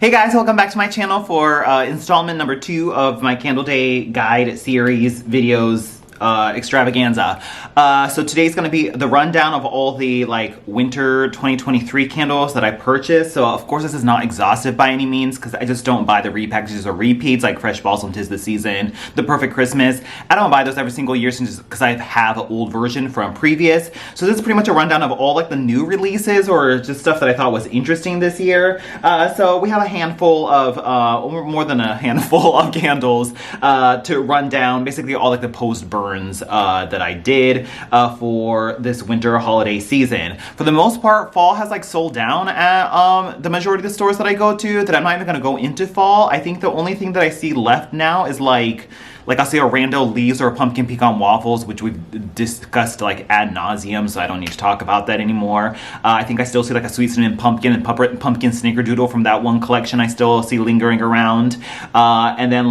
Hey guys, welcome back to my channel for installment number 2 of my Candle Day Guide series videos extravaganza. So today's gonna be the rundown of all the winter 2023 candles that I purchased. So of course this is not exhaustive by any means because I just don't buy the repackages or repeats like Fresh Balsam 'Tis the Season, The Perfect Christmas. I don't buy those every single year since because I have an old version from previous. So this is pretty much a rundown of all the new releases or just stuff that I thought was interesting this year. So we have a handful of, or more than a handful of candles to run down basically all the post burn that I did for this winter holiday season. For the most part, fall has sold down at the majority of the stores that I go to, that I'm not even gonna go into fall. I think the only thing that I see left now is I'll see a rando leaves or a pumpkin pecan waffles, which we've discussed ad nauseum, so I don't need to talk about that anymore. I think I still see a sweet cinnamon pumpkin and pumpkin snickerdoodle from that one collection I still see lingering around. And then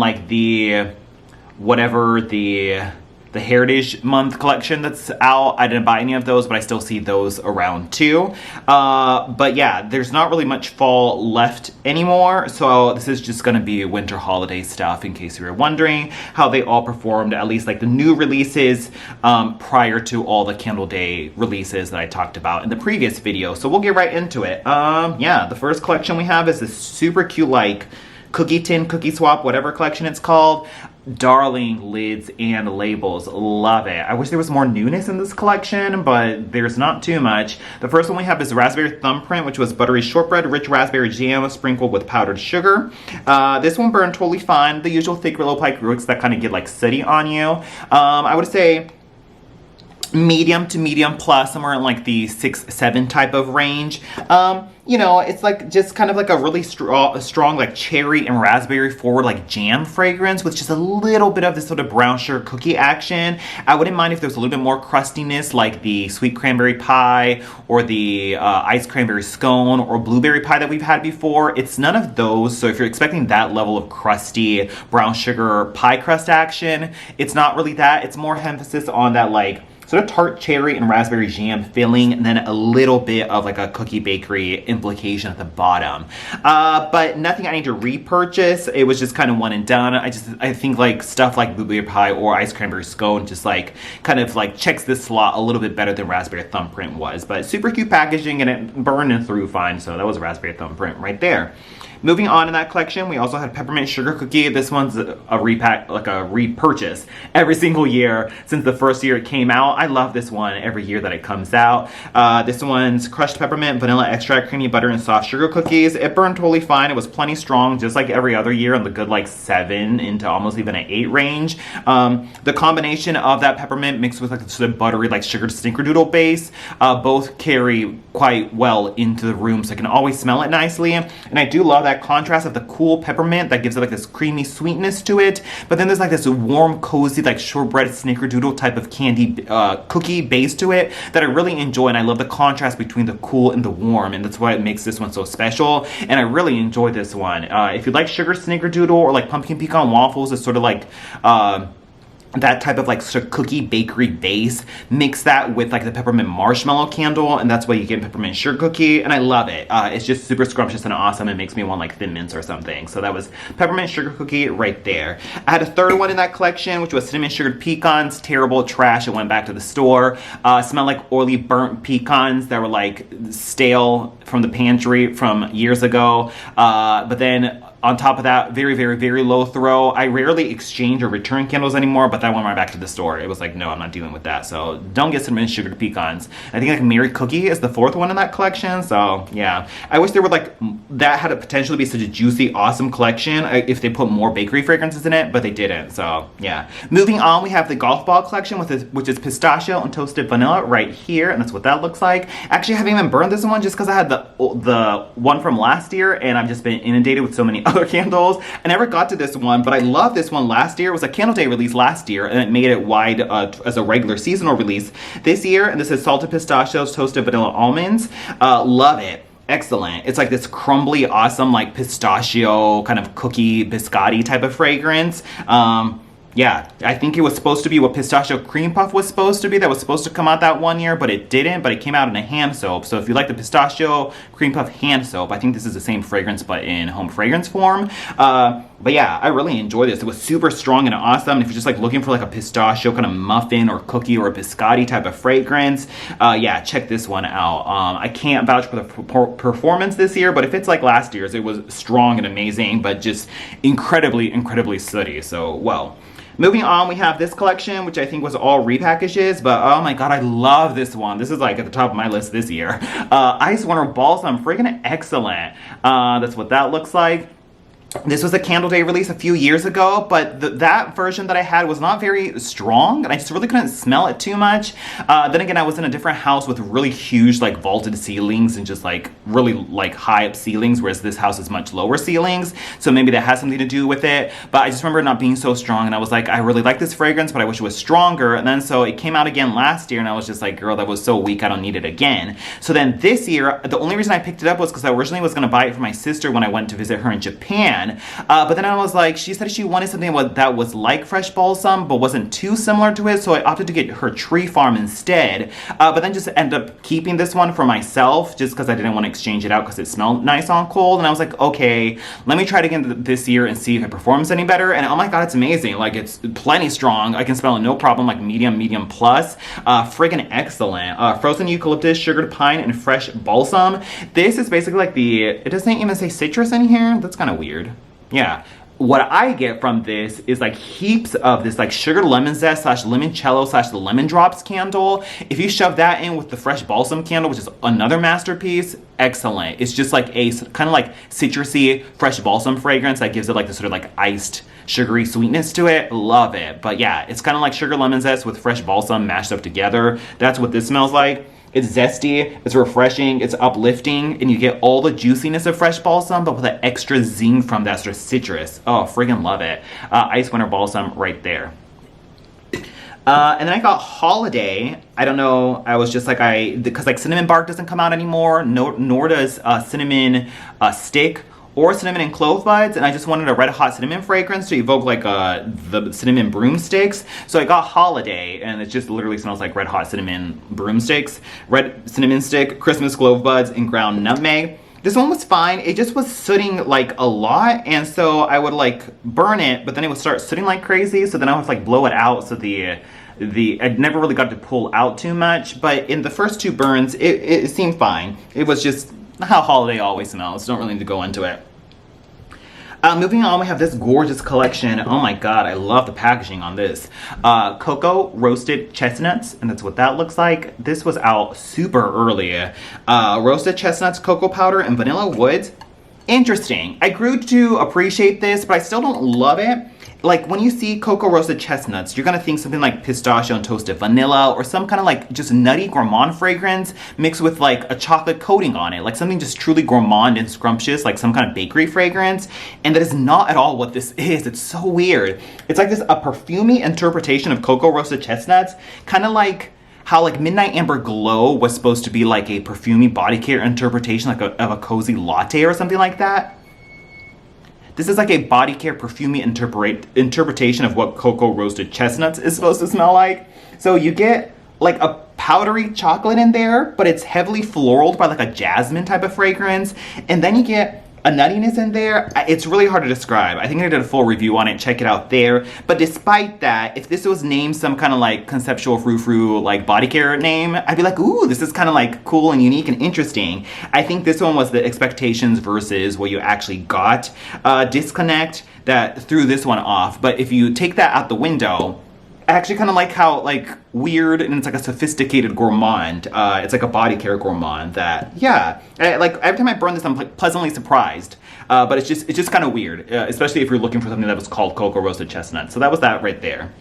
the Heritage Month collection that's out. I didn't buy any of those, but I still see those around too. But yeah, there's not really much fall left anymore. So this is just gonna be winter holiday stuff in case you were wondering how they all performed, at least the new releases prior to all the Candle Day releases that I talked about in the previous video. So we'll get right into it. Yeah, the first collection we have is this super cute cookie tin, cookie swap, whatever collection it's called. Darling lids and labels. Love it. I wish there was more newness in this collection, but there's not too much. The first one we have is Raspberry Thumbprint, which was buttery shortbread, rich raspberry jam sprinkled with powdered sugar. This one burned totally fine. The usual thick low pike roots that kind of get sooty on you. I would say medium to medium plus, somewhere in the 6-7 type of range. You know, it's just kind of a really strong cherry and raspberry forward jam fragrance with just a little bit of this sort of brown sugar cookie action. I wouldn't mind if there was a little bit more crustiness like the sweet cranberry pie or the iced cranberry scone or blueberry pie that we've had before. It's none of those, so if you're expecting that level of crusty brown sugar pie crust action, it's not really that. It's more emphasis on that sort of tart cherry and raspberry jam filling, and then a little bit of a cookie bakery implication at the bottom. But nothing I need to repurchase. It was just kind of one and done. I think stuff like blueberry pie or ice cranberry scone just kind of checks this slot a little bit better than Raspberry Thumbprint was. But super cute packaging and it burned and through fine, so that was Raspberry Thumbprint right there. Moving on in that collection, we also had Peppermint Sugar Cookie. This one's a repack, a repurchase every single year since the first year it came out. I love this one every year that it comes out. This one's crushed peppermint, vanilla extract, creamy butter, and soft sugar cookies. It burned totally fine. It was plenty strong, just like every other year, in the good 7 into almost even an 8 range. The combination of that peppermint mixed with sort of buttery sugar snickerdoodle base, both carry quite well into the room, so I can always smell it nicely. And I do love that contrast of the cool peppermint that gives it this creamy sweetness to it, but then there's this warm, cozy shortbread snickerdoodle type of candy cookie base to it that I really enjoy, and I love the contrast between the cool and the warm, and that's why it makes this one so special, and I really enjoy this one. If you like sugar snickerdoodle or pumpkin pecan waffles, it's sort of that type of sort of cookie bakery base, mix that with the peppermint marshmallow candle, and that's why you get peppermint sugar cookie, and I love it. It's just super scrumptious and awesome. It makes me want Thin Mints or something. So that was peppermint sugar cookie right there. I had a third one in that collection, which was cinnamon sugared pecans. Terrible, trash. It went back to the store. Smelled like oily burnt pecans that were stale from the pantry from years ago. But then on top of that, very, very, very low throw. I rarely exchange or return candles anymore, but that went right back to the store. It was no, I'm not dealing with that. So don't get cinnamon sugared pecans. I think Mary Cookie is the fourth one in that collection. So yeah, I wish there were that had a potential to be such a juicy, awesome collection if they put more bakery fragrances in it, but they didn't. So yeah. Moving on, we have the golf ball collection, which is pistachio and toasted vanilla right here, and that's what that looks like. Actually, I haven't even burned this one just because I had the one from last year, and I've just been inundated with so many other candles. I never got to this one, but I love this one last year. It was a Candle Day release last year, and it made it wide as a regular seasonal release this year, and this is salted pistachios, toasted vanilla almonds. Love it. Excellent. It's this crumbly, awesome, pistachio kind of cookie biscotti type of fragrance. Yeah, I think it was supposed to be what Pistachio Cream Puff was supposed to be. That was supposed to come out that one year, but it didn't. But it came out in a hand soap. So if you like the Pistachio Cream Puff hand soap, I think this is the same fragrance, but in home fragrance form. But yeah, I really enjoyed this. It was super strong and awesome. If you're just like looking for like a pistachio kind of muffin or cookie or a biscotti type of fragrance, yeah, check this one out. I can't vouch for the performance this year, but if it's like last year's, it was strong and amazing, but just incredibly, incredibly sooty. So, well. Moving on, we have this collection, which I think was all repackages, but oh my god, I love this one. This is like at the top of my list this year. Ice Winter Balsam, freaking excellent. That's what that looks like. This was a Candle Day release a few years ago, but that version that I had was not very strong, and I just really couldn't smell it too much. Then again, I was in a different house with really huge, like, vaulted ceilings and just, like, really, like, high up ceilings, whereas this house is much lower ceilings, so maybe that has something to do with it. But I just remember it not being so strong, and I was like, I really like this fragrance, but I wish it was stronger. And then so it came out again last year, and I was just like, girl, that was so weak, I don't need it again. So then this year, the only reason I picked it up was because I originally was going to buy it for my sister when I went to visit her in Japan. But then I was like, she said she wanted something that was like fresh balsam, but wasn't too similar to it, so I opted to get her Tree Farm instead. But then just ended up keeping this one for myself, just because I didn't want to exchange it out because it smelled nice on cold. And I was like, okay, let me try it again this year and see if it performs any better. And oh my god, it's amazing. Like, it's plenty strong. I can smell it no problem, like medium plus. Friggin' excellent. Frozen eucalyptus, sugared pine, and fresh balsam. This is basically like it doesn't even say citrus in here. That's kind of weird. Yeah, what I get from this is like heaps of this like sugared lemon zest slash limoncello slash the lemon drops candle. If you shove that in with the fresh balsam candle, which is another masterpiece, excellent. It's just like a kind of like citrusy fresh balsam fragrance that gives it like this sort of like iced sugary sweetness to it. Love it. But yeah, it's kind of like sugar lemon zest with fresh balsam mashed up together. That's what this smells like. It's zesty, it's refreshing, it's uplifting, and you get all the juiciness of fresh balsam, but with an extra zing from that sort of citrus. Oh, friggin' love it. Ice Winter Balsam right there. And then I got Holiday. I don't know, I was just like, because like cinnamon bark doesn't come out anymore, nor does cinnamon stick or cinnamon and clove buds, and I just wanted a red hot cinnamon fragrance to evoke like the cinnamon broomsticks. So I got Holiday, and it just literally smells like red hot cinnamon broomsticks, red cinnamon stick, Christmas clove buds, and ground nutmeg. This one was fine. It just was sooting like a lot, and so I would like burn it, but then it would start sooting like crazy, so then I would like blow it out, so I never really got to pull out too much. But in the first two burns, it seemed fine. It was just how Holiday always smells. Don't really need to go into it. Moving on, we have this gorgeous collection. Oh my god, I love the packaging on this. Cocoa roasted chestnuts, and that's what that looks like. This was out super early. Roasted chestnuts, cocoa powder, and vanilla woods. Interesting. I grew to appreciate this, but I still don't love it. Like, when you see cocoa roasted chestnuts, you're gonna think something like pistachio and toasted vanilla, or some kind of like just nutty gourmand fragrance mixed with like a chocolate coating on it, like something just truly gourmand and scrumptious, like some kind of bakery fragrance. And that is not at all what this is. It's so weird. It's like a perfumey interpretation of cocoa roasted chestnuts, kind of like how like Midnight Amber Glow was supposed to be like a perfumey body care interpretation, like of a cozy latte or something like that. This is like a body care perfumey interpretation of what cocoa roasted chestnuts is supposed to smell like. So you get like a powdery chocolate in there, but it's heavily floraled by like a jasmine type of fragrance. And then you get a nuttiness in there. It's really hard to describe. I think I did a full review on it. Check it out there. But despite that, if this was named some kind of like conceptual frou-frou like body care name, I'd be like, ooh, this is kind of like cool and unique and interesting. I think this one was the expectations versus what you actually got disconnect that threw this one off. But if you take that out the window, I actually kind of like how like weird and it's like a sophisticated gourmand. It's like a body care gourmand that, yeah, like every time I burn this, I'm like pleasantly surprised. But it's just kind of weird, especially if you're looking for something that was called cocoa roasted chestnut. So that was that right there.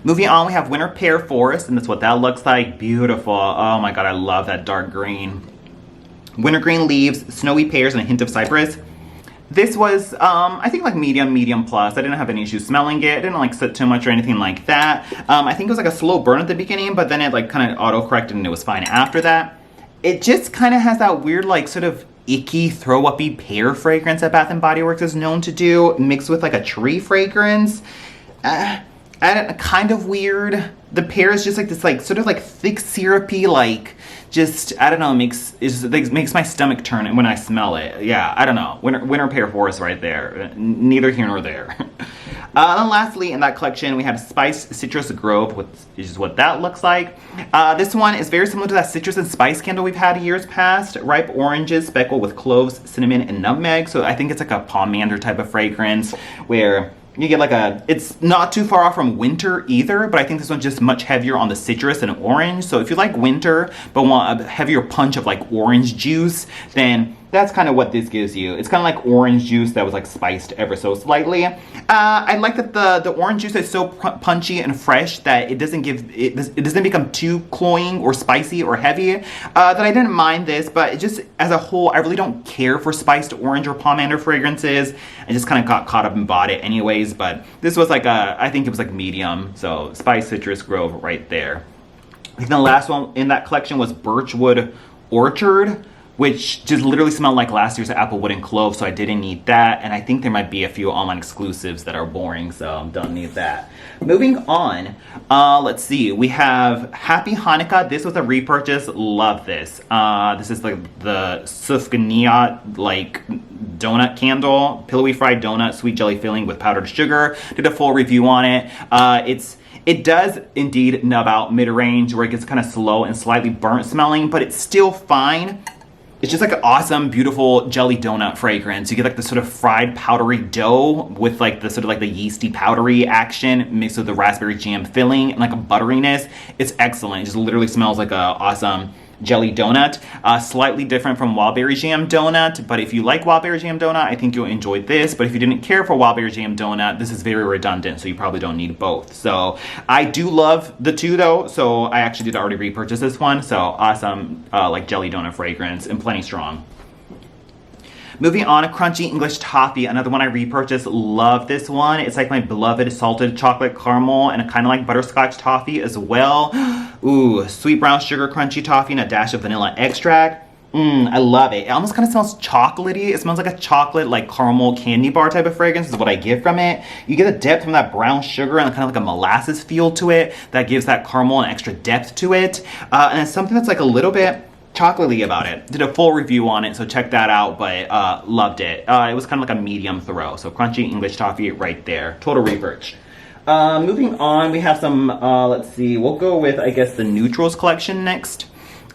Moving on, we have Winter Pear Forest, and that's what that looks like. Beautiful. Oh my god, I love that dark green. Wintergreen leaves, snowy pears, and a hint of cypress. This was, I think like medium plus. I didn't have any issues smelling it. It didn't like sit too much or anything like that. I think it was like a slow burn at the beginning, but then it like kind of auto-corrected and it was fine after that. It just kind of has that weird like sort of icky throw-uppy pear fragrance that Bath & Body Works is known to do, mixed with like a tree fragrance. kind of weird. The pear is just like this, like sort of like thick syrupy, like just I don't know, it makes my stomach turn when I smell it. Yeah, I don't know. Winter pear forest right there. Neither here nor there. And lastly, in that collection, we have Spiced Citrus Grove, which is what that looks like. This one is very similar to that citrus and spice candle we've had years past. Ripe oranges speckled with cloves, cinnamon, and nutmeg. So I think it's like a pomander type of fragrance where you get like it's not too far off from winter either, but I think this one's just much heavier on the citrus and orange. So if you like winter, but want a heavier punch of like orange juice, then that's kind of what this gives you. It's kind of like orange juice that was like spiced ever so slightly. I like that the orange juice is so punchy and fresh that it doesn't become too cloying or spicy or heavy. That I didn't mind this, but it just as a whole, I really don't care for spiced orange or pomander fragrances. I just kind of got caught up and bought it anyways. But this was like I think it was like medium. So Spiced Citrus Grove right there. I think the last one in that collection was Birchwood Orchard, which just literally smelled like last year's Applewood and Clove, so I didn't need that. And I think there might be a few online exclusives that are boring, so don't need that. Moving on, let's see. We have Happy Hannukah. This was a repurchase. Love this. This is like the Sufganiyat like donut candle, pillowy fried donut, sweet jelly filling with powdered sugar. Did a full review on it. It does indeed nub out mid-range where it gets kind of slow and slightly burnt smelling, but it's still fine. It's just like an awesome, beautiful jelly donut fragrance. You get like the sort of fried powdery dough with like the sort of like the yeasty powdery action mixed with the raspberry jam filling and like a butteriness. It's excellent. It just literally smells like a awesome jelly donut. Slightly different from Wildberry Jam Donut, but if you like Wildberry Jam Donut, I think you'll enjoy this. But if you didn't care for Wildberry Jam Donut, this is very redundant, so you probably don't need both. So I do love the two though, so I actually did already repurchase this one. So awesome, like jelly donut fragrance and plenty strong. Moving on, a Crunchy English Toffee, another one I repurchased. Love this one. It's like my beloved salted chocolate caramel and a kind of like butterscotch toffee as well. Ooh, sweet brown sugar crunchy toffee and a dash of vanilla extract. I love it. It almost kind of smells chocolatey. It smells like a chocolate, like caramel candy bar type of fragrance is what I get from it. You get a depth from that brown sugar and kind of like a molasses feel to it that gives that caramel an extra depth to it. And it's something that's like a little bit chocolatey about it. Did a full review on it, so check that out, but loved it. It was kind of like a medium throw, so Crunchy English Toffee right there. Total repurchase. Moving on, we have some, let's see, we'll go with, I guess, the Neutrals collection next.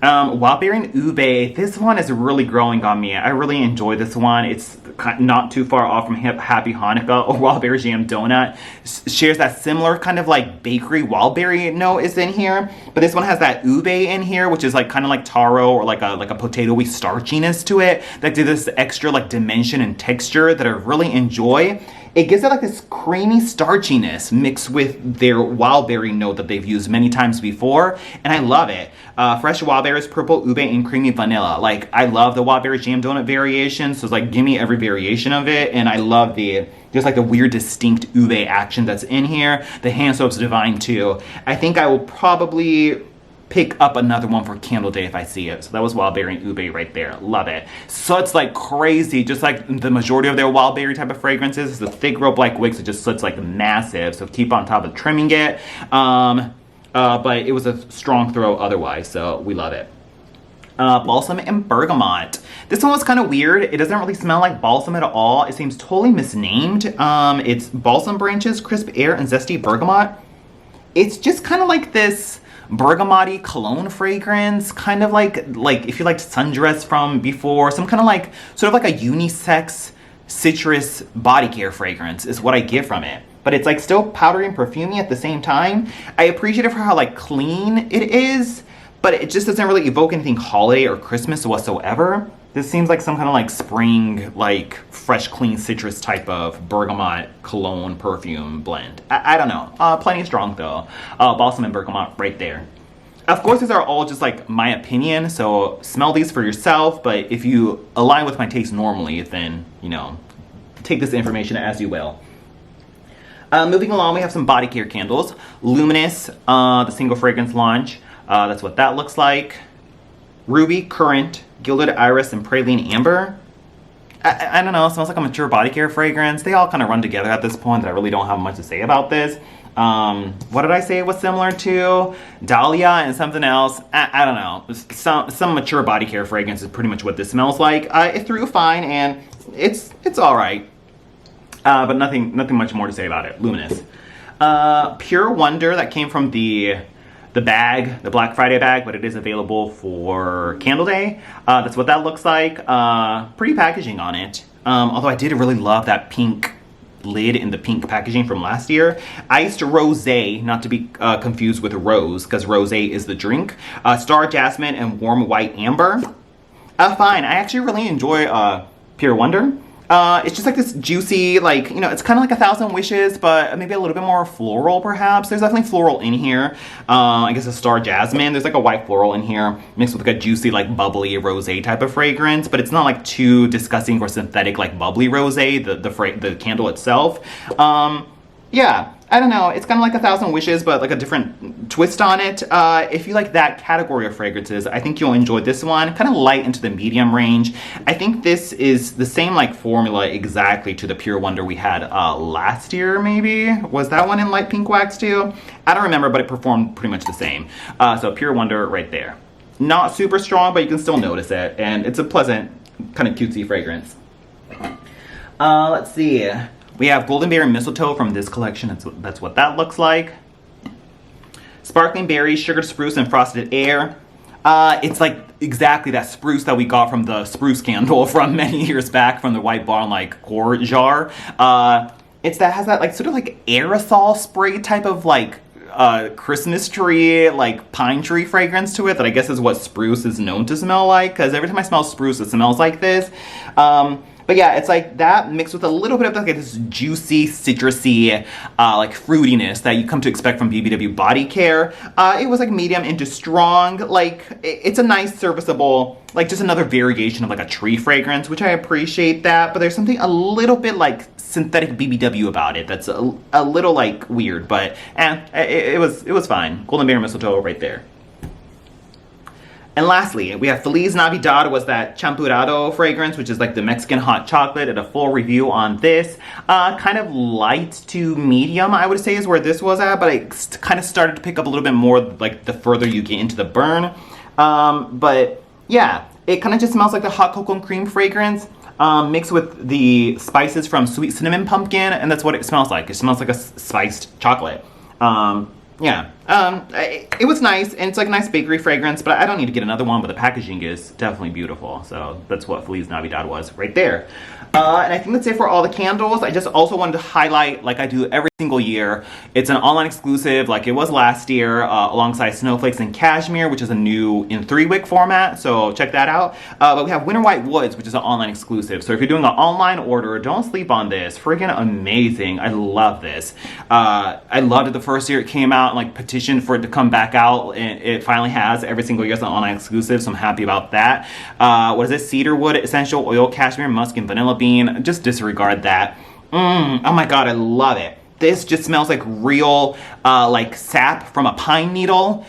Wildberry Ube, this one is really growing on me. I really enjoy this one. It's not too far off from Happy Hannukah or Wildberry Jam Donut. Shares that similar kind of like bakery Wildberry note is in here, but this one has that ube in here, which is like kind of like taro or like a potatoey starchiness to it that gives this extra like dimension and texture that I really enjoy. It gives it like this creamy starchiness mixed with their Wildberry note that they've used many times before, and I love it. Fresh Wildberries, purple ube, and creamy vanilla. Like, I love the Wildberry Jam Donut variation, so it's like, give me every variation of it, and I love just like the weird distinct ube action that's in here. The hand soap's divine too. I think I will probably pick up another one for Candle Day if I see it. So that was Wildberry Ube right there. Love it. So it's like crazy, just like the majority of their Wildberry type of fragrances. It's a thick rope-like wick, so it just sits like massive. So keep on top of trimming it. But it was a strong throw otherwise, so we love it. Balsam and Bergamot. This one was kind of weird. It doesn't really smell like balsam at all. It seems totally misnamed. It's balsam branches, crisp air, and zesty bergamot. It's just kind of like this bergamot-y cologne fragrance, kind of like if you liked Sundress from before, some kind of like sort of like a unisex citrus body care fragrance is what I get from it. But it's like still powdery and perfumey at the same time. I appreciate it for how like clean it is, but it just doesn't really evoke anything holiday or Christmas whatsoever. This seems like some kind of like spring, like fresh, clean citrus type of bergamot cologne perfume blend. I don't know. Plenty strong though. Balsam and Bergamot right there. Of course, these are all just like my opinion, so smell these for yourself. But if you align with my taste normally, then, you know, take this information as you will. Moving along, we have some body care candles. Luminous, the single fragrance launch. That's what that looks like. Ruby, Currant, Gilded Iris, and Praline Amber. I don't know, it smells like a mature body care fragrance. They all kind of run together at this point that I really don't have much to say about this. What did I say it was similar to? Dahlia and something else. I don't know. Some mature body care fragrance is pretty much what this smells like. It threw fine and it's all right. But nothing much more to say about it. Luminous. Pure Wonder that came from the bag, the Black Friday bag, but it is available for Candle Day. That's what that looks like. Pretty packaging on it. Although I did really love that pink lid in the pink packaging from last year. Iced Rosé, not to be confused with Rose, because Rosé is the drink. Star Jasmine and Warm White Amber. Fine. I actually really enjoy Pure Wonder. It's just like this juicy, like, you know, it's kind of like 1,000 Wishes, but maybe a little bit more floral, perhaps. There's definitely floral in here. I guess a Star Jasmine. There's like a white floral in here, mixed with like a juicy, like bubbly rosé type of fragrance, but it's not like too disgusting or synthetic, like bubbly rosé, the candle itself. Yeah, I don't know. It's kind of like 1,000 Wishes, but like a different twist on it. If you like that category of fragrances, I think you'll enjoy this one. Kind of light into the medium range. I think this is the same like formula exactly to the Pure Wonder we had last year, maybe? Was that one in light pink wax too? I don't remember, but it performed pretty much the same. So Pure Wonder right there. Not super strong, but you can still notice it. And it's a pleasant, kind of cutesy fragrance. Let's see. We have Golden Berry Mistletoe from this collection. That's what that looks like. Sparkling Berries, Sugared Spruce, and Frosted Air. It's like exactly that spruce that we got from the spruce candle from many years back from the White Barn like core jar. Has that like sort of like aerosol spray type of like Christmas tree, like pine tree fragrance to it that I guess is what spruce is known to smell like, because every time I smell spruce it smells like this. But yeah, it's like that mixed with a little bit of like this juicy, citrusy, like fruitiness that you come to expect from BBW Body Care. It was like medium into strong, like it's a nice serviceable, like just another variation of like a tree fragrance, which I appreciate that. But there's something a little bit like synthetic BBW about it that's a little like weird, but it was fine. Golden Berry Mistletoe right there. And lastly, we have Feliz Navidad, was that champurrado fragrance, which is like the Mexican hot chocolate. Did a full review on this. Kind of light to medium, I would say, is where this was at, but I kind of started to pick up a little bit more like the further you get into the burn. But yeah, it kind of just smells like the hot cocoa and cream fragrance mixed with the spices from Sweet Cinnamon Pumpkin, and that's what it smells like. It smells like a spiced chocolate. Yeah, it was nice, and it's like a nice bakery fragrance, but I don't need to get another one, but the packaging is definitely beautiful. So that's what Feliz Navidad was right there. And I think that's it for all the candles. I just also wanted to highlight, like I do every single year, it's an online exclusive like it was last year, alongside Snowflakes and Cashmere, which is a new in 3-wick format, so check that out. But we have Winter White Woods, which is an online exclusive. So if you're doing an online order, don't sleep on this. Freaking amazing. I love this. I loved it the first year it came out, and like petitioned for it to come back out, and it finally has every single year as an online exclusive, so I'm happy about that. What is it? Cedarwood, Essential Oil, Cashmere, Musk, and Vanilla Bean. Just disregard that. Oh my god, I love it. This just smells like real like sap from a pine needle,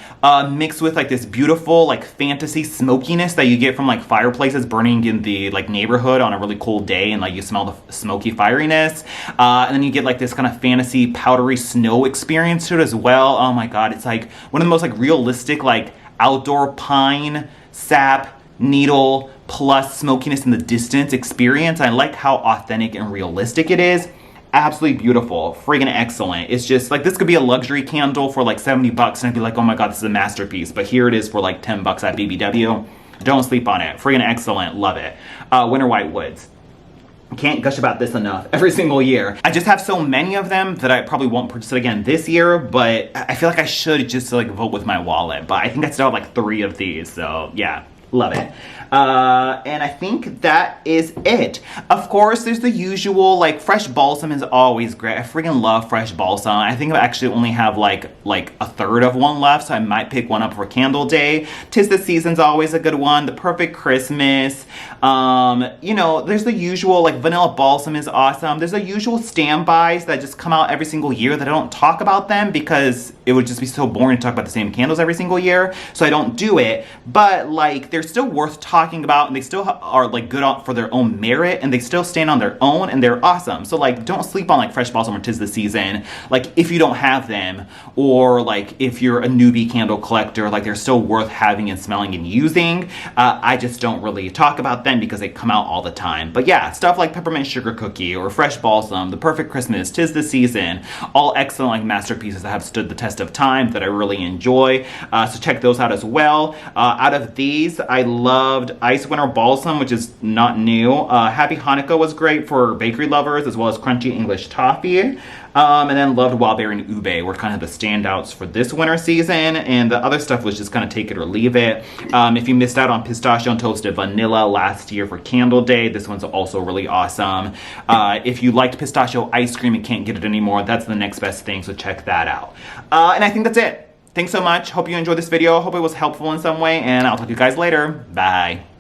mixed with like this beautiful like fantasy smokiness that you get from like fireplaces burning in the like neighborhood on a really cold day, and like you smell the smoky fieriness, and then you get like this kind of fantasy powdery snow experience to it as well. Oh my god, it's like one of the most like realistic like outdoor pine sap needle plus smokiness in the distance experience. I like how authentic and realistic it is. Absolutely beautiful, friggin' excellent. It's just like, this could be a luxury candle for like 70 bucks and I'd be like, oh my god, this is a masterpiece. But here it is for like 10 bucks at BBW. Don't sleep on it. Friggin' excellent, love it. Winter White Woods. Can't gush about this enough every single year. I just have so many of them that I probably won't purchase it again this year, but I feel like I should just like vote with my wallet. But I think I still have like 3 of these, so yeah. Love it. And I think that is it. Of course, there's the usual, like, fresh balsam is always great. I freaking love fresh balsam. I think I actually only have like a third of one left, so I might pick one up for Candle Day. 'Tis the Season's always a good one. The Perfect Christmas. You know, there's the usual, like, vanilla balsam is awesome. There's the usual standbys that just come out every single year that I don't talk about them because it would just be so boring to talk about the same candles every single year, so I don't do it. But, like, there's still worth talking about, and they still are like good for their own merit, and they still stand on their own, and they're awesome. So like, don't sleep on like Fresh Balsam or 'Tis the Season. Like, if you don't have them, or like if you're a newbie candle collector, like they're still worth having and smelling and using. I just don't really talk about them because they come out all the time. But yeah, stuff like Peppermint Sugar Cookie or Fresh Balsam, The Perfect Christmas, 'Tis the Season, all excellent like masterpieces that have stood the test of time that I really enjoy. So check those out as well. Out of these, I loved Ice Winter Balsam, which is not new. Happy Hannukah was great for bakery lovers, as well as Crunchy English Toffee. And then loved Wildberry and Ube were kind of the standouts for this winter season, and the other stuff was just kind of take it or leave it. If you missed out on Pistachio and Toasted Vanilla last year for Candle Day, this one's also really awesome. If you liked pistachio ice cream and can't get it anymore, that's the next best thing, so check that out. And I think that's it. Thanks so much. Hope you enjoyed this video. Hope it was helpful in some way, and I'll talk to you guys later. Bye.